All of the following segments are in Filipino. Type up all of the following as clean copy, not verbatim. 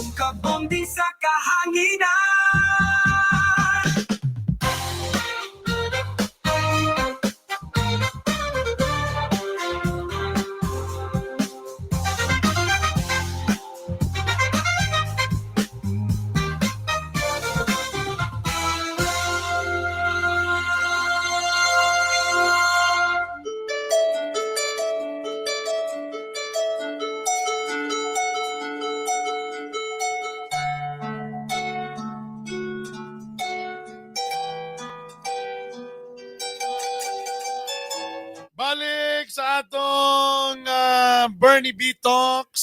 Iyong kabonding sa kahanginan. Balik sa atong Bernie B Talks.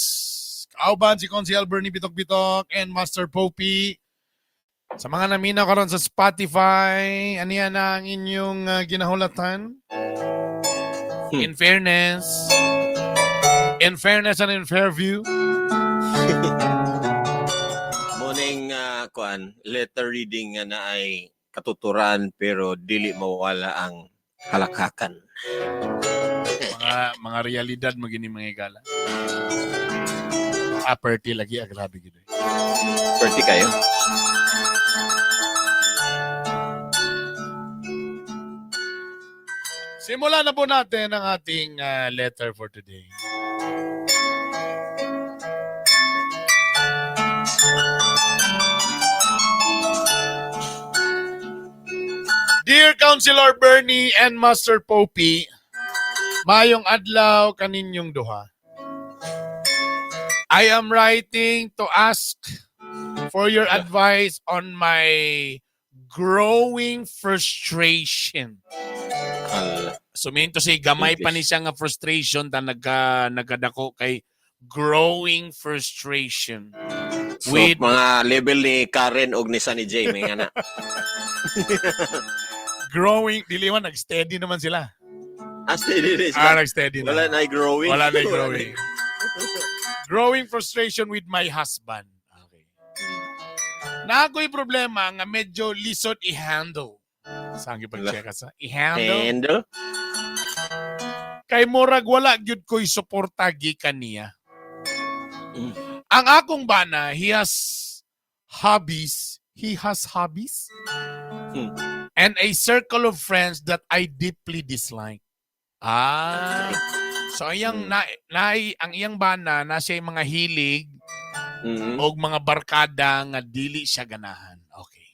Kauban si Consiel Bernie Bitok-Bitok and Master Popey. Sa mga naminaw karon sa Spotify, ano yan ang inyong ginahulatan? In fairness and in fair view. Morning letter reading nga na ay katuturan pero dili mawala ang halakhakan. Mga realidad mo gini mga igala. Aperty lagi grabe gid. Perti kayo. Simulan na po natin ang ating letter for today. Dear Councilor Bernie and Master Popey, mayong adlaw kaninyong duha. I am writing to ask for your advice on my growing frustration. So minto si gamay pa ni siya nga frustration ta nagkadako kay growing frustration. So, mga level ni Karen og ni Sunny J may nga na. Growing, diliwan, nag-steady naman sila. Steady nag-steady na. Wala na growing. Wala na growing. Growing frustration with my husband. Okay. Nakoy problema nga medyo lisod i-handle. Saan ipag-check sa? I-handle? Kay murag wala gyud ko'y suporta gikan niya. Ang akong bana, he has hobbies. And a circle of friends that I deeply dislike. So ang iyang bana na siya mga hilig o mga barkada nga dili siya ganahan. Okay.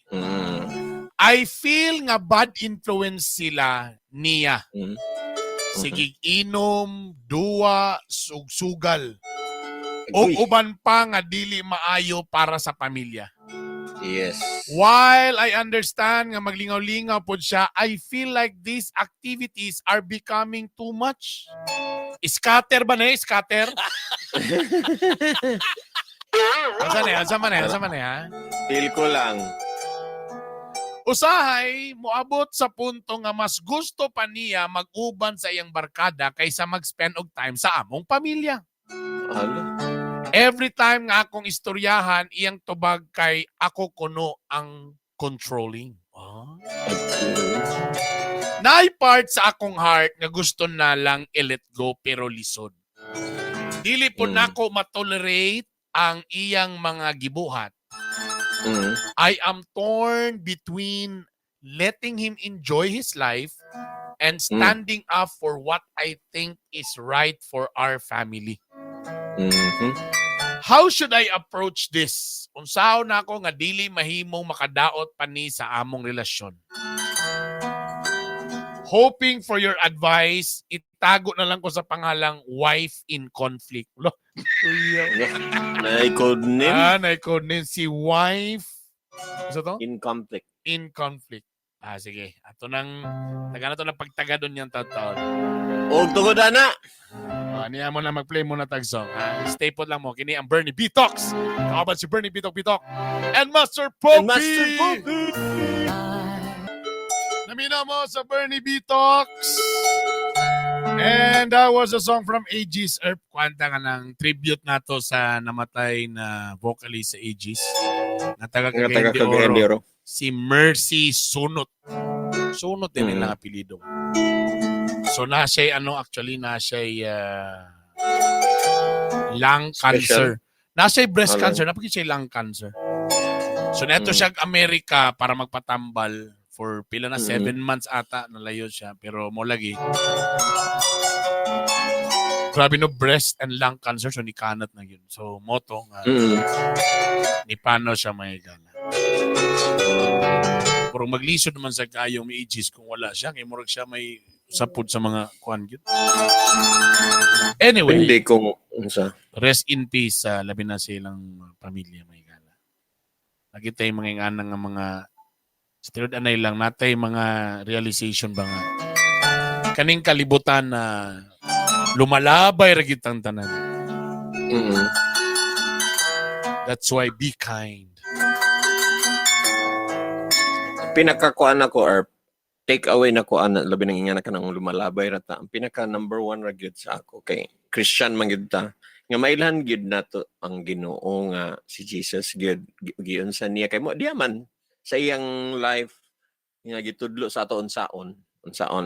I feel nga bad influence sila niya. Sige inom, duwa, sugal. O uban pa nga dili maayo para sa pamilya. Yes. While I understand nga maglingaw-lingaw po siya, I feel like these activities are becoming too much. Scatter ba na scatter? Asa man eh. Feel ko lang. Usahay, moabot sa punto nga mas gusto pa niya mag-uban sa iyang barkada kaysa mag-spend og time sa among pamilya. Every time nga akong istoryahan, iyang tubag kay ako kuno ang controlling. Naay part sa akong heart nga gusto na lang i-let go pero lisod. Dili po nako matolerate ang iyang mga gibuhat. I am torn between letting him enjoy his life and standing up for what I think is right for our family. How should I approach this? Unsaon na ako nga dili mahimong makadaot pa ni sa among relasyon. Hoping for your advice, itago na lang ko sa pangalang wife in conflict. Na-code name? Na-code name si wife. Ano to? In conflict. In conflict. Sige. Ato nang pagtaga doon yung taon. Og tugod ana. Niya mo na mag-play muna tag song. Stay put lang mo. Kini ang Bernie B Talks. Kaban si Bernie Bitok-Bitok and Master Popey. Namina mo sa Bernie B Talks. And that was a song from Aegis Earp. Kwanta ka ng tribute nato sa namatay na vocalist sa Aegis. Na taga Cagayan de Oro. Si Mercy Sunot. Sunot din ang apelido. So na siya actually na siya lung cancer. Nasa breast Alright. cancer, napagin siya lung cancer. So neto Mm. siya Amerika para magpatambal for pila na 7 Mm. months ata nalayo siya pero mo lagi. Grabe no, breast and lung cancer so ni kanat na yun. So moto nga Mm. ni paano siya may gana. Pero maglisod naman sa kayong may ages kung wala siya kay murag siya may sapod sa mga kuan gyud. Anyway, Hindi kung unsa. rest in peace sa labi na silang pamilya may gana. Nakita yung mga inganang nga mga still anay lang natay mga realization ba nga kaning kalibutan na lumalabay ra gyud ang tanan. Mm. That's why be kind. Pinakakuan ako or take away na ko ana labi nang ingana ka nang lumalabay rata. Ang pinaka number 1 ra gyud sa ako kay Christian man gyud ta. Nga mailhan gyud nato ang Ginoo nga si Jesus gyud giun sa niya kay mo diaman sa iyang life nga gitudlo sa ato unsaon.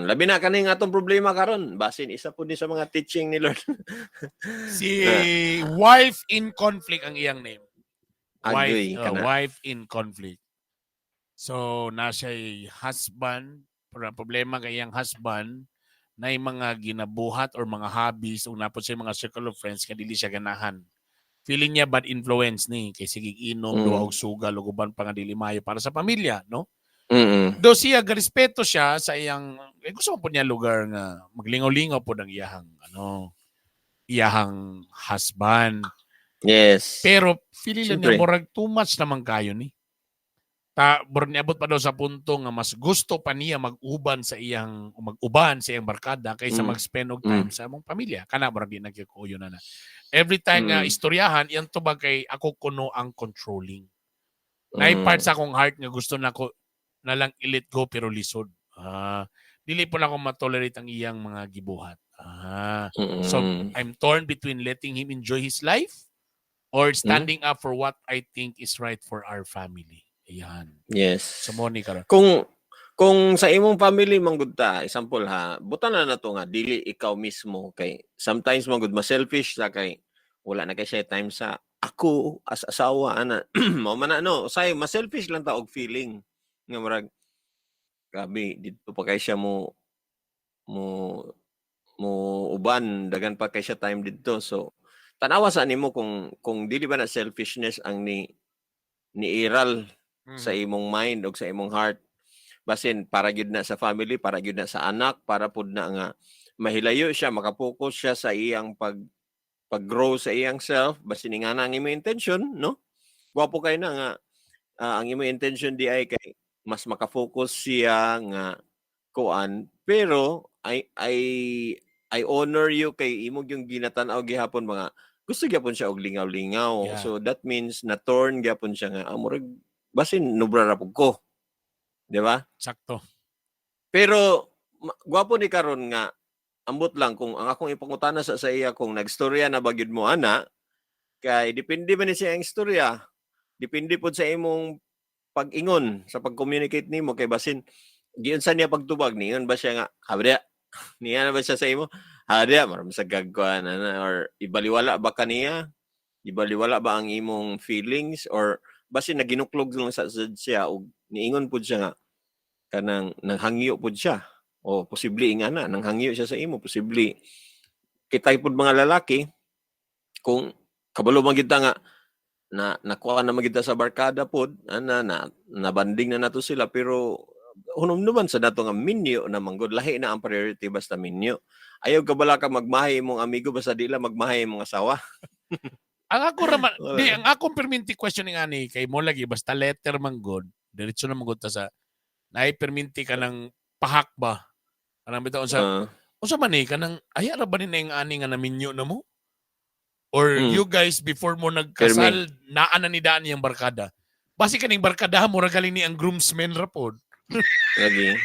Labi na kani nga atong problema karon basin isa pud ni sa mga teaching ni Lord. Si wife in conflict ang iyang name. Agree Wife, ka na. wife in conflict. So, nasa husband, problema kay iyang husband, na yung mga ginabuhat or mga hobbies o napod sa mga circle of friends kaya dili siya ganahan. Feeling niya bad influence ni kay sige inom, duwa og sugal, ug uban pa nga dili maayo para sa pamilya, no? Do siya garespeto siya sa iyang gusto mo po niya lugar nga maglingaw-lingaw po ng iyahang husband. Yes. Pero feeling Siyempre. niya murag too much naman kayo ni. Niabot pa daw sa punto nga mas gusto pa niya mag-uban sa iyang barkada kaysa mag-spend og time sa among pamilya. Kana murag di nagkukuyo na. Every time nga istoryahan, iyang tubag kay ako kuno ang controlling. Nay part sa akong heart nga gusto na ko na lang i-let go pero lisod. Dili po na ako matolerate ang iyang mga gibuhat. So I'm torn between letting him enjoy his life or standing up for what I think is right for our family. Ayan. Yes. So Monica. Kung sa imong family manggod ta, example ha, butan na to nga dili ikaw mismo kay sometimes manggod ma-selfish sa kay wala na kay siya time sa ako as asawa ana. Mao man no, say ma-selfish lang ta og feeling nga murag grabe dito pa kay siya mo uban dagan pa kay siya time didto. So tanawa sa nimo kung dili ba na selfishness ang ni iral sa imong mind o sa imong heart basin para gyud na sa family, para gyud na sa anak, para pud na nga mahilayo siya, makapokus siya sa iyang pag-grow sa iyang self basin nga na ang imong intention, no? Gwapo kay na nga ang imong intention di ay kay mas makafocus siya nga kuan pero I honor you kay imong yung ginatan-aw gihapon mga gusto gyapon siya og lingaw-lingaw. Yeah. So that means na torn gyapon siya nga murag basin nubra ra pug ko. Di ba? Sakto. Pero gwapo ni karon nga ambot lang kung ang akong ipangutana sa iya kung nagstorya na ba gyud mo ana kay depende man ni siya ang istorya. Depende pod sa imong pag-ingon sa pag-communicate nimo kay basin giunsa niya pagtubag niyon ba siya nga habda niya na ba siya sa imo habda maram sa gagkuan or ibaliwala ba kaniya ibaliwala ba ang imong feelings or basin naginuklog lang sa siya o niingon pud siya nga kanang nanghangyo pud siya o posible ingana nanghangyo siya sa imo posible kitay pud mga lalaki kung kabalo man kita nga na nakuha na magita sa barkada pod na banding na nato sila pero hunumduman sa dato nga minyo na manggod lahi na ang priority basta minyo ayaw ka bala ka magmahay imong amigo basta di lang magmahay imong asawa. Ang ako raman, ang akong perminti questioning ani kay mo lagi basta letter man god, diretso na magod ta sa naay perminti ka ng pahak ba? Kanang bitaw sa unsa man ni kanang aya ra ba ni ang ani nga naminyo na mo? Or you guys before mo nagkasal naa na ni daan yang barkada. Basi kaning barkada mo ra galing ni ang groomsmen ra pod. Lagi.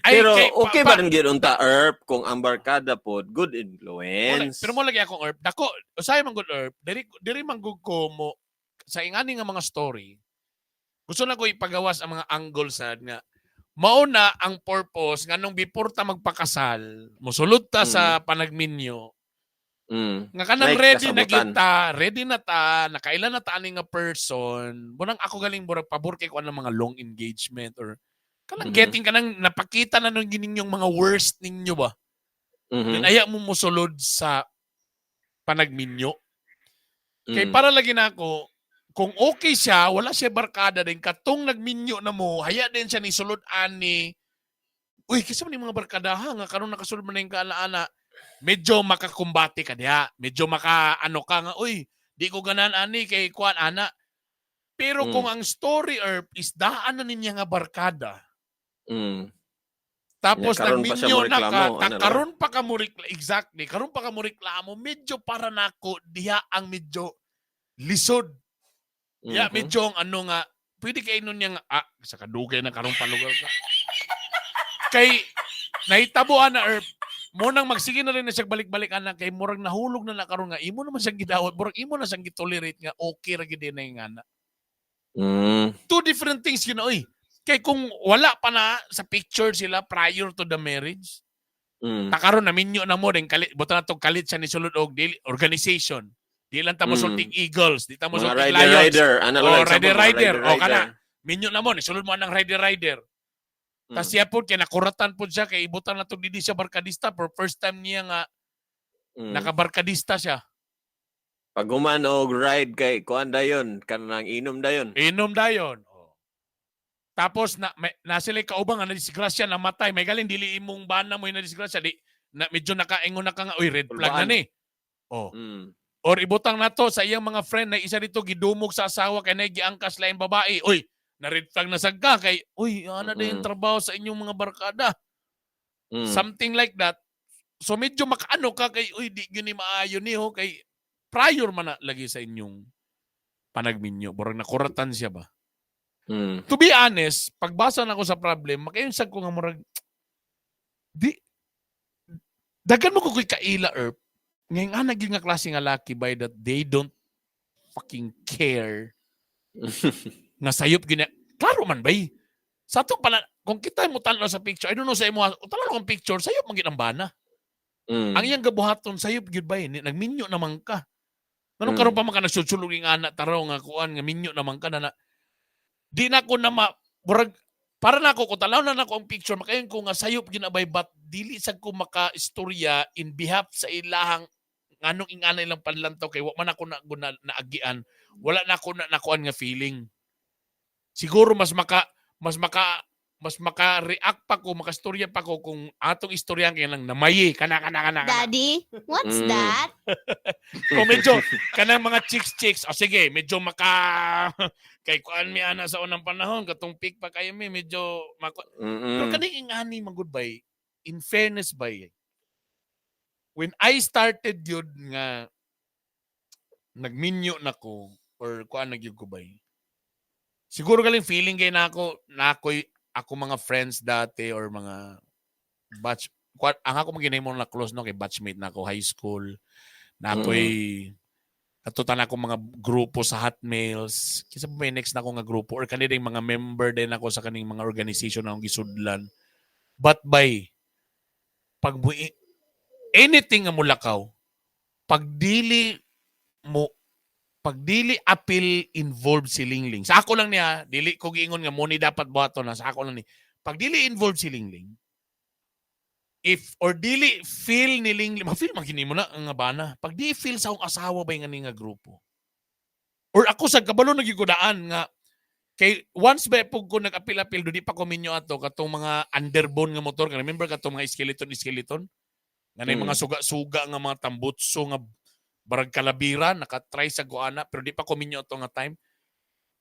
Pero okay ba rin unta Erp kung ang barkada pod good influence. Pero mo lagi akong Erp. Dako usay man good Erp. Diri man gud ko mo sa ingani nga mga story. Gusto na ko ipagawas ang mga angle sad nga mauna ang purpose nganong before ta magpakasal, mosulod ta sa panagminyo. Nga kanang Like ready na kasabutan. kita, ready na ta, nakailan na ta ani nga person. Bunang ako galing murag pabor kay ko ng mga long engagement or kanang getting kanang napakita na nung gininyong mga worst ninyo ba. Then aya mo musulod sa panagminyo. Kay para lagi na ako, kung okay siya, wala siya barkada din, katong nagminyo na mo, haya din siya ni sulod ani. Uy, kasi man yung mga barkadaha nga karon nakasulod man na yung kaalaana, medyo makakumbati ka diha, medyo ano ka nga, uy, di ko ganan ani kay kuan ana. Pero kung ang story is daan na niya nga barkada, tapos karon pa siya nagminyo mo na ka, reklamo, ano ra? karon pa ka mo exactly, karon pa ka mo reklamo, medyo para nako diha ang medyo lisod. Ya, medyo ang ano nga, pwede kayo nun niya nga, sa kadugay na karong palugal ka. Kay, nahitabuan na, munang magsige na rin na siya balik-balik anak, kay murag nahulog na karon nga, imo naman siyang gidawat, murag imo na siyang gitolerate nga, okay ra gid na yung anak. Two different things yun, oy. Kay kung wala pa na sa picture sila prior to the marriage, takaron na minyo na mo, rin kalit, buta na itong kalit siya ni sulod og organization. Di lang tamo sulting Eagles, di tamo sulting Lions. Rider. O kana, minyo na mo, nisulod mo ng Rider. Tapos siya po, kaya nakuratan po siya, kaya ibutan na itong hindi siya barkadista for first time niya nga nakabarkadista siya. Pag human og ride kay kuan dayon, kanang inom dayon. Inom dayon. Tapos na sila kaubang na disgrasya, namatay. May galing dili imong bana mo na disgrasya, di na medyo nakaingon na ka nga, uy, red flag na ni. Or ibutang na to sa iyang mga friend na isa dito gidumog sa asawa kay nagiangkas laing babae. Uy, na-red flag na sagka kay, uy, ano na yung trabaho sa inyong mga barkada. Something like that. So medyo makaano ka kay, uy, di gini maayo ni ho kay prior man na lagi sa inyong panagminyo. Borang nakuratan siya ba? To be honest, pagbasa na ako sa problem, makayunsag ko nga murag, dagan mo ko kay kaila, Erp. Ngayon nga naging nga klase nga laki by that they don't fucking care nga sayop gina. Klaro man ba sa ito pala, kung kita mo tanaw sa picture, I don't know sa imo, tanaw ang picture, sayop man ginambana. Ang iyang gabuhaton, sayop gid ba nagminyo naman ka. Anong karon pa man ka nagsusulog yung anak, taraw nga kuan, nga minyo naman ka na di na ko na burag, para na ako, kung talaw na ako ang picture, makayon ko nga sayop ginabay, but dili sa ko maka-istorya in behalf sa ilahang anong ingana ilang panlantaw kay wa man ako naagian, wala na ako nakuan nga feeling. Siguro mas maka-react pa ko, makastorya pa ko kung atong istorya kay lang namayi kana. Daddy, what's that? Kung medyo kanang mga chicks, o sige, medyo kay kuan mi ana sa unang panahon katong peak pa kayo mi medyo pero kaning ingani man goodbye. In fairness ba when I started yun nga nagminyo na ko or kuan nagyud ko ba siguro galing feeling kay na ako mga friends dati or mga batch ang ako maginay mo na close no kay batchmate na ako high school na ako'y katutan ako mga grupo sa Hotmails kisa may next na ako nga grupo or kanilang mga member din ako sa kaning mga organization na akong gisudlan but by pag anything nga mulakaw, pag dili appeal involved si Lingling. Sa ako lang niya, dili ko giingon nga mo ni dapat buhaton na sa ako lang ni. Pag dili involved si Lingling, dili feel ni Lingling, ma-feel man kini mo na nga bana. Pag di feel sa akong asawa ba nga ni nga grupo. Or ako sa kabalo nagigudaan nga kay once ba pug ko nag-apil-apil do di pa ko minyo ato katong mga underbone nga motor, remember katong mga skeleton nga mga suga-suga nga mga tambutso nga barag kalabira nakatry sa guana pero di pa ko minyo to nga time.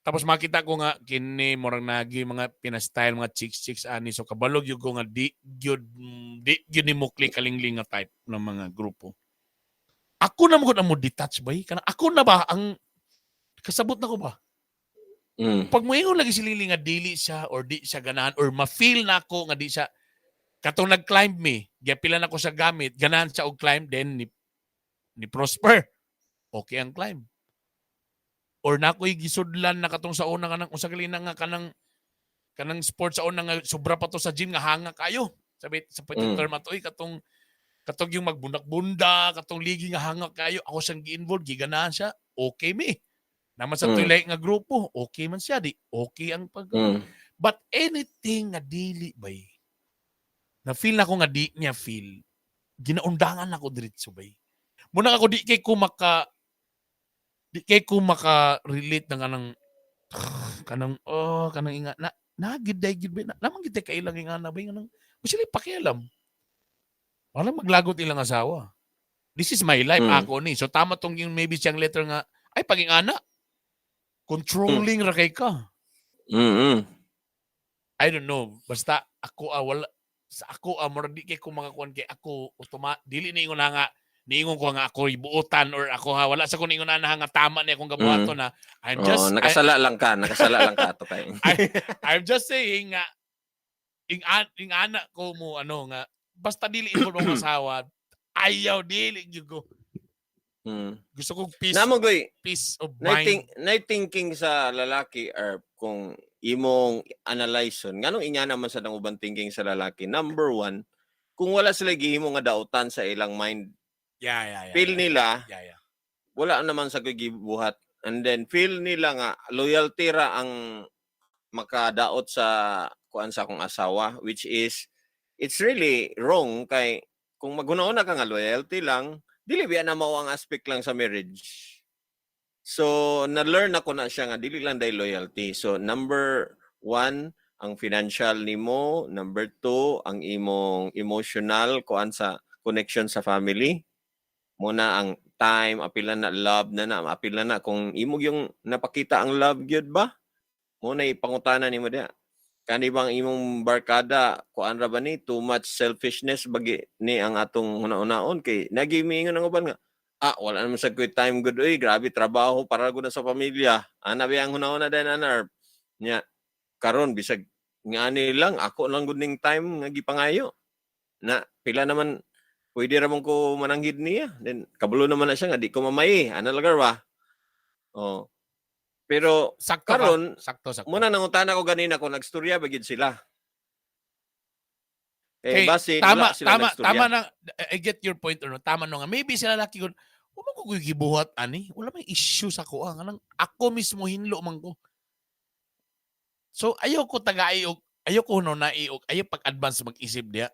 Tapos makita ko nga kini murang nagi mga pinastyle mga chicks ani so kabalog yung ko nga di gyud ni mo click kalingling nga type ng mga grupo. Ako na mo detach ba kana ako na ba ang kasabot na ko ba? Pag moingon lagi si Lili nga dili siya or di siya ganahan or ma-feel na ako nga di siya katong nag-climb me, giapilan ako sa gamit, ganahan siya og climb, then ni Prosper. Okay ang climb. Or na ako'y gisudlan na katong sa una kanang usa galina nga kanang sports sa una nga sobra pa to sa gym nga hanga kayo. Sabi sa term ato katong Katong yung magbundak-bunda, katong ligi nga hangak kayo, ako siyang gi-involve, giganahan siya, okay me. Naman sa tuloy nga grupo, okay man siya, di okay ang pag... But anything nga dili bay, na feel na ko nga di niya feel, ginaundangan ako diretso bay. Muna ako di kay ko maka-relate ng kanang inga na nagid bay na lamang gid kay ilang inga na bay nang sila pakialam. Wala maglagot ilang asawa. This is my life ako ni. So tama tong yung maybe siyang letter nga ay paging ana controlling ra kay ka. I don't know. Basta ako wala sa ako mura di kay ko makakuan kay ako dili ni ingon nga niingon ko nga ako ibuotan or ako wala sa ko niingon na nga tama ni akong gabuhaton na I'm just nakasala lang ka to kay. I'm just saying nga ing anak ko mo nga basta dili involve ang asawa ayaw dili gyud ko. Gusto ko peace of mind. Thinking sa lalaki or kung imong analyze nganong inya naman sa ubang thinking sa lalaki. Number one, kung wala sila gihimo nga dautan sa ilang mind. Feel nila. Wala naman sa gibuhat. And then feel nila nga loyalty ra ang makadaot sa kuan sa akong asawa, which is it's really wrong kay kung maghuna-una ka nga loyalty lang, dili biya na mao ang aspect lang sa marriage. So, na-learn ako na siya nga, dili lang dahil loyalty. So, number 1, ang financial nimo. Number 2, ang imong emotional, kuan sa connection sa family. Muna ang time, apilan na love na apilan na. Kung imong yung napakita ang love gyud ba? Muna ipangutana nimo dia. Kani bang imong barkada, kuan ra ba ni too much selfishness bagi ni ang atong una-unaon kay nagimingon ang uban nga wala naman sa good time good grabe trabaho para gud sa pamilya. Ana biyang una-una din anar. Nya karon bisag ngani lang ako lang gud ning time nga gipangayo. Na pila naman pwede ra mong ko mananghid niya. Then kabulo naman na siya nga di ko mamay. Ana lagar ba? Oh. Pero karon sakto. Muna nangutana ko ganina kung nagstorya bagid sila. Base tama na I get your point or no. Tama no nga maybe sila laki kun wala ko gibuhat ani wala may issue sa ko nang ako mismo hinlo man ko. So ayaw ko no na ayaw pag-advance mag-isip diya.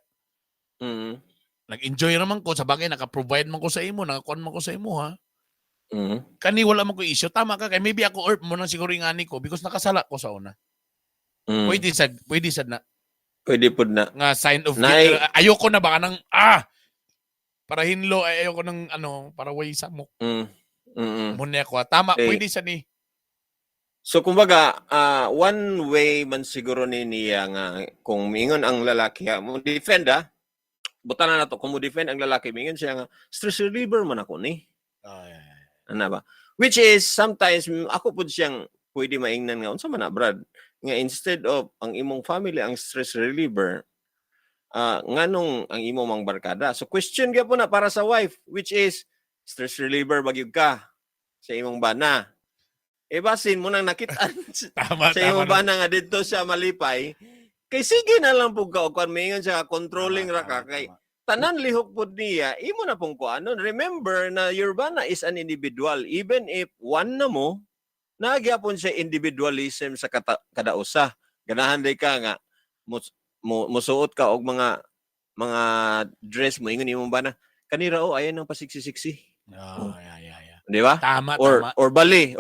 Nag-enjoy naman ko sa bagay naka-provide man ko sa imo, nakakuan man ko sa imo ha. Kani wala man ko issue. Tama ka kay maybe ako mo nang siguro ingani ko because nakasala ko sa una. Pwede sad na. Pwede pud na. Nga sign of ayoko na baka nang para hinlo ayoko nang para way samok. Muna ko. Tama, pwede sa ni. So kumbaga, one way man siguro niya nga kung mingon ang lalaki mo defend butanan na to kung mo defend ang lalaki mingon siya nga stress reliever man ako ni. Ano ba? Which is sometimes ako pud siyang pwede maingnan nga unsa man na Brad nga instead of ang imong family ang stress reliever nganong ang imong mang barkada. So question gyapon na para sa wife which is stress reliever bagyud ka sa imong bana. Basin mo nang nakitaan sa imong bana nga didto siya malipay kay sige na lang pug ka kung mingon siya controlling ra ka kay tanan lihok pud niya imo na pong kuanon. Remember na your bana is an individual even if one na mo nagyapon siya individualism sa kada usa. Ganahan day ka nga musuot ka og mga dress mo ingon imong bana kanira ayan nang pasiksi-siksi. Di ba? Tama. Or bali.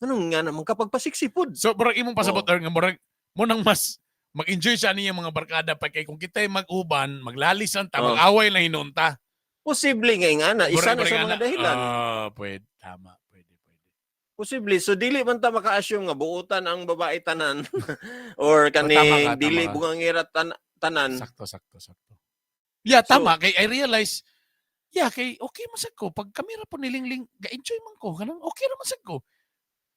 Anong nga naman kapag pasiksi pud. So murag imong pasabot nga murag mo nang mas mag-enjoy sa niya mga barkada pa kay kung kita'y mag-uban, maglalisan ta, mag-away na hinunta. Posible nga na isa na sa mga dahilan. Pwede. Tama. Pwede. Posible. So dili man ta maka-assume nga buutan ang babae tanan or kani dili bungangira tanan. Sakto. Yeah, tama kay I realize kay okay masag ko pag kamera po nilingling ga-enjoy man ko kanang okay ra masag ko.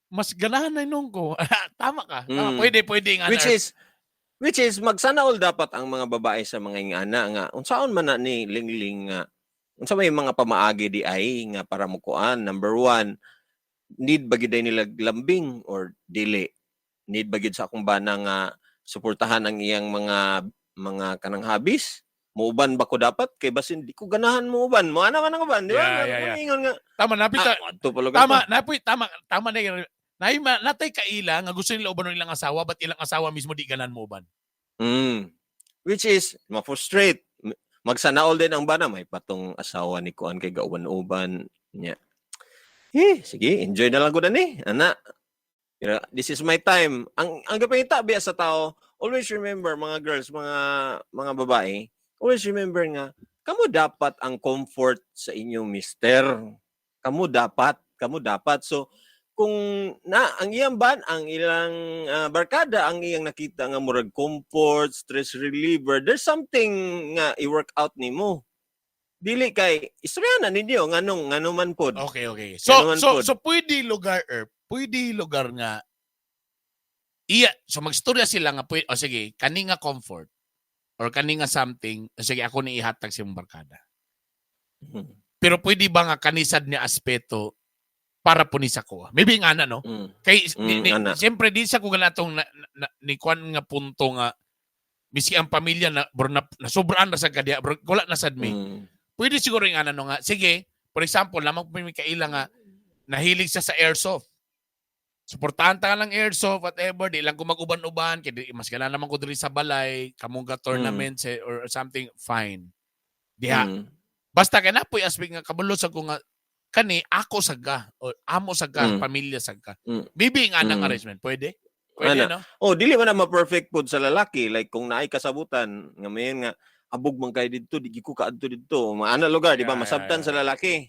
Mas ganahan na inong ko. Tama ka. Pwede nga. Which is magsanaol dapat ang mga babae sa mga ingana nga unsaon man na ni lingling nga unsa may mga pamaagi di ay nga para mukuan. Number 1, need ba gid nila lambing or dili? Need ba gid sa akong bana nga suportahan ang iyang mga kanang habis? Muuban ba ko dapat? Kay basin di ko ganahan muuban. Mo ana man ang uban, di ba? Yeah. Ingon nga. Tama, napita. Tama. Tama na yun. Natay kaila nga gusto nila uban ng ilang asawa, but ilang asawa mismo di ganan mo uban. Which is, ma-frustrate. Magsanaol din ang bana. May patong asawa ni Kuan kay gauban-uban niya. Sige, enjoy na lang ko na ni. Ana, this is my time. Ang gapangita biya sa tao, always remember, mga girls, mga babae, always remember nga, kamo dapat ang comfort sa inyong mister. Kamo dapat. So, kung ang iyang ang ilang barkada, ang iyang nakita nga murag comfort, stress reliever, there's something nga i-work out nimo. Dili kay istorya na ninyo nganong man pod. Okay. So pwede lugar nga magstorya sila nga sige, kani nga comfort or kani nga something, sige ako ni ihatag sa imong barkada. Pero pwede ba nga kanisad ni aspeto para po ni sa ko. Maybe nga na, no? Kay, siyempre, di sa ko ganatong ni Kwan nga punto nga misi ang pamilya na sobraan na sa kadya, wala na sad me. Pwede siguro yung ano nga, sige, for example, lamang po may kaila nga nahilig siya sa airsoft. Suportahan ta lang airsoft, whatever, di lang ko mag-uban-uban, kaya mas kailangan naman ko diri sa balay, kamungga tournaments or something, fine. Diha. Basta kaya na po yung aspect nga, kabulo sa ko nga, kani ako saga o amo saga pamilya saga bibi nga nang arrangement pwede no dili man na ma-perfect pod sa lalaki, like kung naay kasabutan nga mayon nga abog man kay didto di ko kaadto didto maana lugar di ba masabtan sa lalaki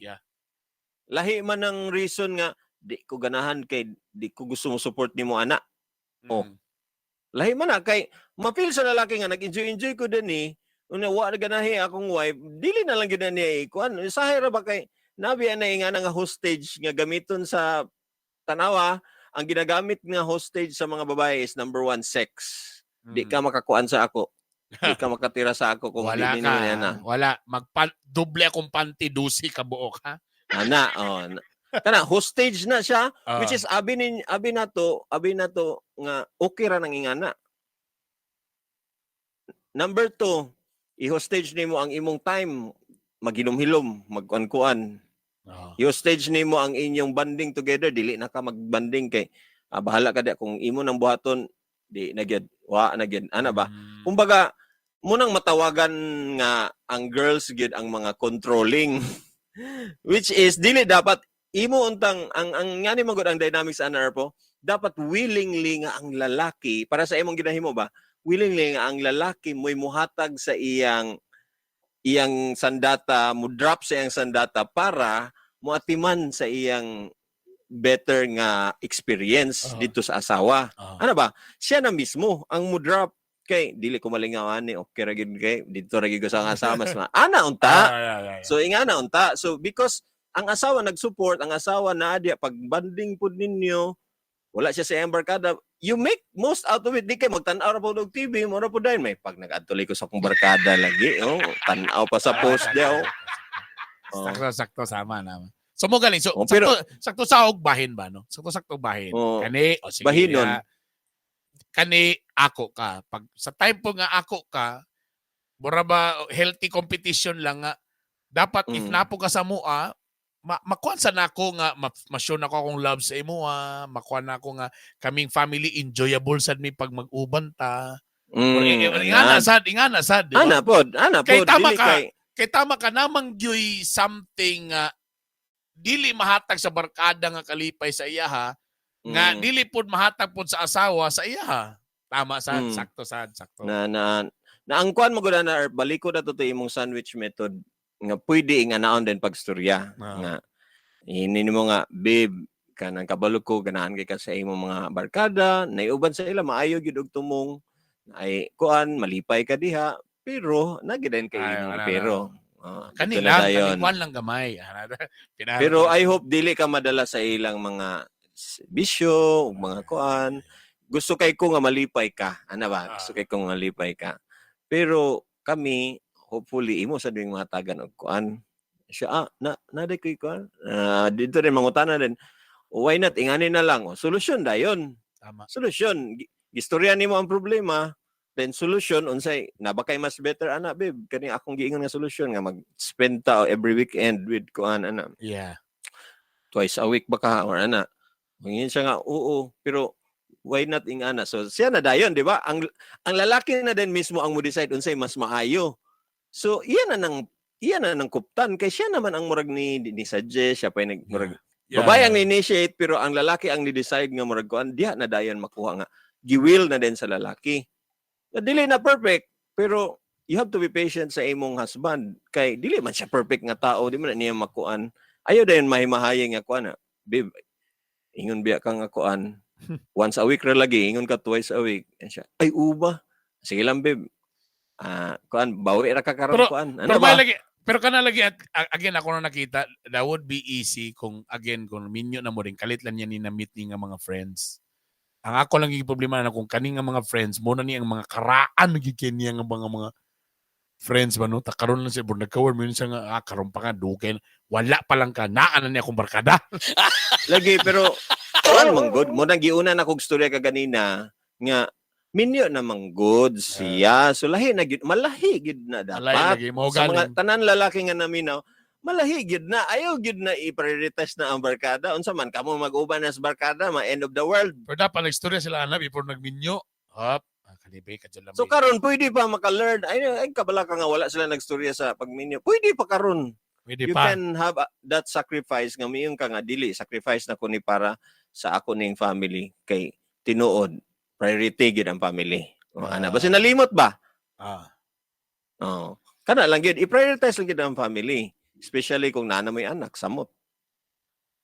lahi man ang reason nga di ko ganahan kay di ko gusto mo support nimo ana lahi man na kay mapil sa lalaki nga nag-enjoy ko din una wa na ganahi akong wife dili na lang gid niya kuan sahay ra ba kay nabi na nga nga hostage nga gamiton sa tanawa, ang ginagamit nga hostage sa mga babae is number 1, sex. Di ka makakuan sa ako. Di ka makatira sa ako kung wala hindi ka. na. Wala. Doble akong panty, 12 ka buok, ha? Ana, kana hostage na siya, which is abi na to nga okay ra nang ingana. Number 2, i-hostage nimo ang imong time, maghinom-hilom, magkuan-kuan. I-hostage nimo ang inyong banding together, dili na ka magbanding kay bahala ka di kung imo nang buhaton di nagyad wa nagyad ana ba. Kumbaga munang matawagan nga ang girls gyud ang mga controlling which is dili dapat imo untang ang ngani magud ang dynamics ana po dapat willingly nga ang lalaki para sa imong ginahimo ba willingly nga ang lalaki mo'y muhatag sa iyang sandata, mo drop sa iyang sandata para muatiman sa iyang better nga experience dito sa asawa. Ano ba? Siya na mismo ang mo drop kay dili ko malingawan ni okay ra gid kay dito ra gid sa asawa mas ana unta. So ingana unta. So because ang asawa nag-support, ang asawa na adya pag banding pud ninyo, wala siya sa iyang barkada, you make most out of it. Di kay magtan-aw ra po og TV, mo ra po dahil may pag nag-adtuloy ko sa akong barkada lagi, tan-aw pa sa post daw. Sakto sama naman. So mo galing. So sakto sa og bahin ba no? Sakto bahin. Kani sige. Bahinon. Kani ako ka. Pag sa time po nga ako ka, mura ba healthy competition lang nga dapat if napo ka sa mua makuan sa nako nga ma-show na ko akong love sa imo makuan na ako nga kaming family enjoyable sad mi pag mag-uban ta. Ingana sad. Ana pod. Kay tama ka namang gyoy something dili mahatag sa barkada nga kalipay sa iya nga dili pod mahatag pod sa asawa sa iya Tama sad, sakto. Na ang kuan mo gud na balikod na to imong sandwich method nga pwede nga naon din pagstorya nga hinin mo nga babe kanang kabalo ko ganahan kay ka sa imong mga barkada naiuban sa ila maayo gyud og tumong ay kuan malipay ka diha pero nagidan kay imong pero kanila lang gamay pero I hope dili ka madala sa ilang mga bisyo ug mga kuan gusto kay ko nga malipay ka ana ba gusto kay ko nga malipay ka pero kami hopefully imo sa ding mga tagan og kuan siya naday koy kuan dito rin mangutana din why not ingani na lang solusyon dayon tama solusyon gistorya nimo ang problema Then solution unsay nabakay mas better ana babe kani akong giingon nga solution nga mag-spend ta every weekend with kuan ana Yeah. twice a week baka or ana. Mangin siya nga oo pero why not ing ana so siya na dayon di ba ang lalaki na din mismo ang mo decide unsay mas maayo. So iyan na nang kuptan kay siya naman ang murag ni suggest siya pa nag murag babae ang initiate pero ang lalaki ang ni-decide nga murag kuan diha na dayon makuha nga giwill na din sa lalaki. Dili na perfect, pero you have to be patient sa imong husband. Kay dili man siya perfect nga tao, di man na niya makuan. Ayaw dayon mahimahaye nga kuan. Babe, ingon biya ka nga kuan. Once a week ra lagi, ingon ka twice a week. And siya, ay uba. Sige lang babe. Kuan, bawi ra ka karon kuan. Ano ba? Pero kana lagi at again ako na nakita, that would be easy kung minyo na mo rin kalit lang yan ni na-meet ni nga mga friends. Ang ako lang yung problema na kung kaning nga mga friends, muna niya ang mga karaan nagiging niya nga mga friends ba no? Takaroon lang siya, bro, nagkawar mo yun siya nga, karoon pa nga, duken, wala pa lang ka, naan na niya akong barkada. Lagi, pero, kuan mang good. Muna giuna na kong storya ka ganina, nga, minyo namang good siya. So, lahi na, malahi gid na dapat. Sa mga tanan lalaki nga naminaw, malahi gid na ayaw gid na i-prioritize na ang barkada unsa man kamo mag-uban na sa barkada end of the world pero dapat nagstorya sila ana before nagminyo hop kanibay ka dyan so karon pwede pa maka-learn ay kabala ka nga wala sila nagstorya sa pagminyo pwede pa karon you can have that sacrifice nga miyong ka nga dili sacrifice na ko ni para sa ako ning family kay tinuod priority gid ang family ana basta nalimot ba kana lang gid i-prioritize lang gid ang family. Especially kung nana may anak, samot.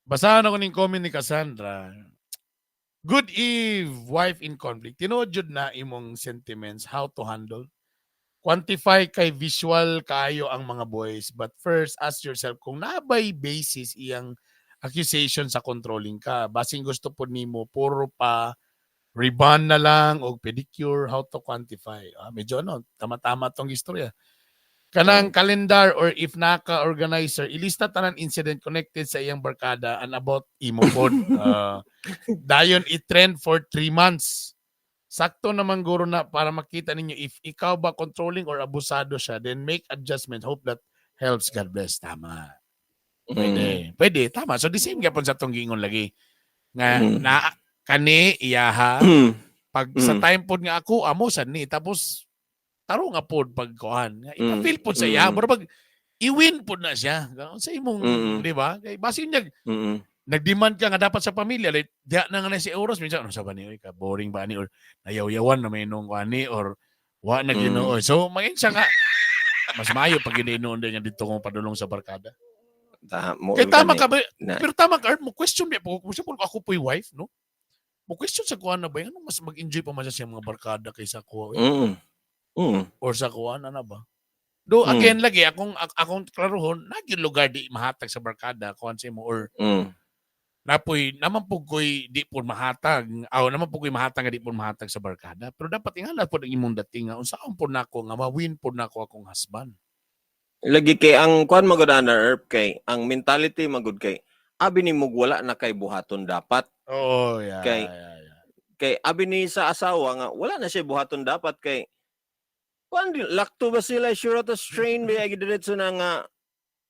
Basahan ako ng comment ni Cassandra. Good Eve, wife in conflict. Tinuod jud na imong sentiments, how to handle. Quantify kay visual kayo ang mga boys. But first, ask yourself kung nabay basis iyang accusation sa controlling ka. Basing gusto po nimo, puro pa rebound na lang o pedicure, how to quantify. Medyo tama-tama tong istorya. Kanang kalendar or if naka-organizer, ilista tanan incident connected sa iyang barkada and about imo pod. Dayon i-trend for 3 months. Sakto naman guro na para makita ninyo if ikaw ba controlling or abusado siya, then make adjustment. Hope that helps. God bless. Tama. Pwede. Tama. So the same gapon sa tong giingon lagi. Nga na kani iyaha pag sa time pod nga ako amo sad ni tapos taro nga pod pagkuhan. Ipa-feel pod sa iya. Pero pag i-win pod na siya. Sa imong, di ba? Basi niya, nag-demand ka nga dapat sa pamilya. Like, diya na nga na si Euros. Minsan, ano sa ba ni? Boring ba ni? Or nayaw-yawan na may nung kuhani? Or wa na ginoon. So, maging siya nga, mas mayo pag ginoon din nga dito kung padulong sa barkada. Kaya tama ka ba? Pero tama ka, mo question niya po. Kung ako po yung wife, no? Mo question sa kuhan na ba? Ano mas mag-enjoy pa man siya mga barkada kaysa kuha? Or sa kuwan, ano ba? Do, again, lagi, akong klarohon, nagyong lugar di mahatag sa barkada, kuwan sa mo, or napoy, naman po ko'y di po mahatag, naman po ko'y mahatag nga di po mahatag sa barkada, pero dapat ingala po ng imong dating, unsaan po na ako, nga ma-win po na ako akong husband. Lagi kay, ang kuwan magod na Erp, kay, ang mentality magod kay, abi ni mugwala na kay buhaton dapat. Oh, yeah. Kay, abi ni sa asawa nga, wala na siya buhaton dapat, kay, lakto ba sila sure to strain ba diretso na nga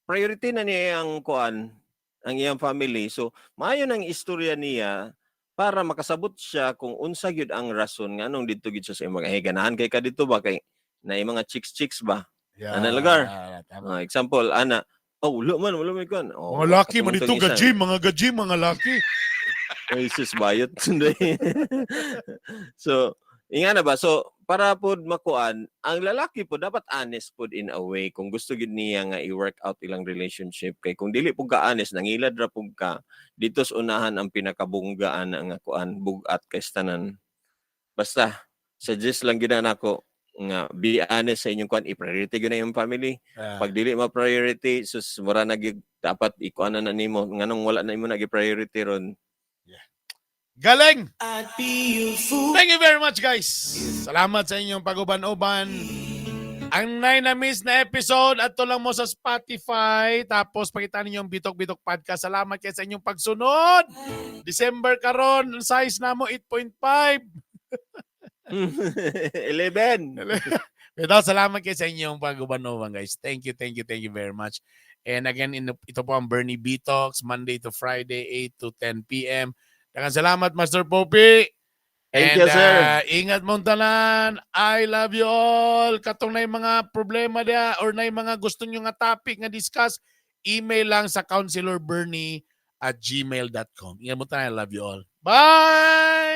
priority na niya ang kuan ang iyang family so maayo nang istorya niya para makasabot siya kung unsa gyud ang rason nga anong didto gyud sa imong ganahan kay kadito ba kay na mga chicks ba ana lugar example ana wala man kuan mga laki man dito gaji mga laki ay sis bayot so inga na ba? So, para po makuan, ang lalaki po dapat honest po in a way kung gusto gid niya nga i-work out ilang relationship. Kay kung dili po ka honest, nangilad ra po ka, dito sa unahan ang pinakabunggaan nga kuan, bugat kay tanan. Basta, suggest lang gid nako nga be honest sa inyong kuan, i-priority gid na yung family. Pag dili ma-priority, sus mura na dapat ikuan na nimo nganong wala na imo nagi-priority ron. Galing! Thank you very much, guys. Salamat sa inyong pag-uban-uban. Ang na-miss na episode, ato lang mo sa Spotify. Tapos, pakita ninyo yung Bitok-Bitok Podcast. Salamat kayo sa inyong pagsunod. December karon, size na mo 8.5. 11. Pero salamat kayo sa inyong pag-ubanowang, guys. Thank you very much. And again, ito po ang Bernie B Talks, Monday to Friday, 8 to 10 p.m. Daghang salamat, Master Poppy. Thank you, sir. Ingat mong tanan. I love you all. Katong na yung mga problema dia or na yung mga gusto nyo nga topic nga discuss, email lang sa counselorbernie@gmail.com. Ingat mo tanan. I love you all. Bye!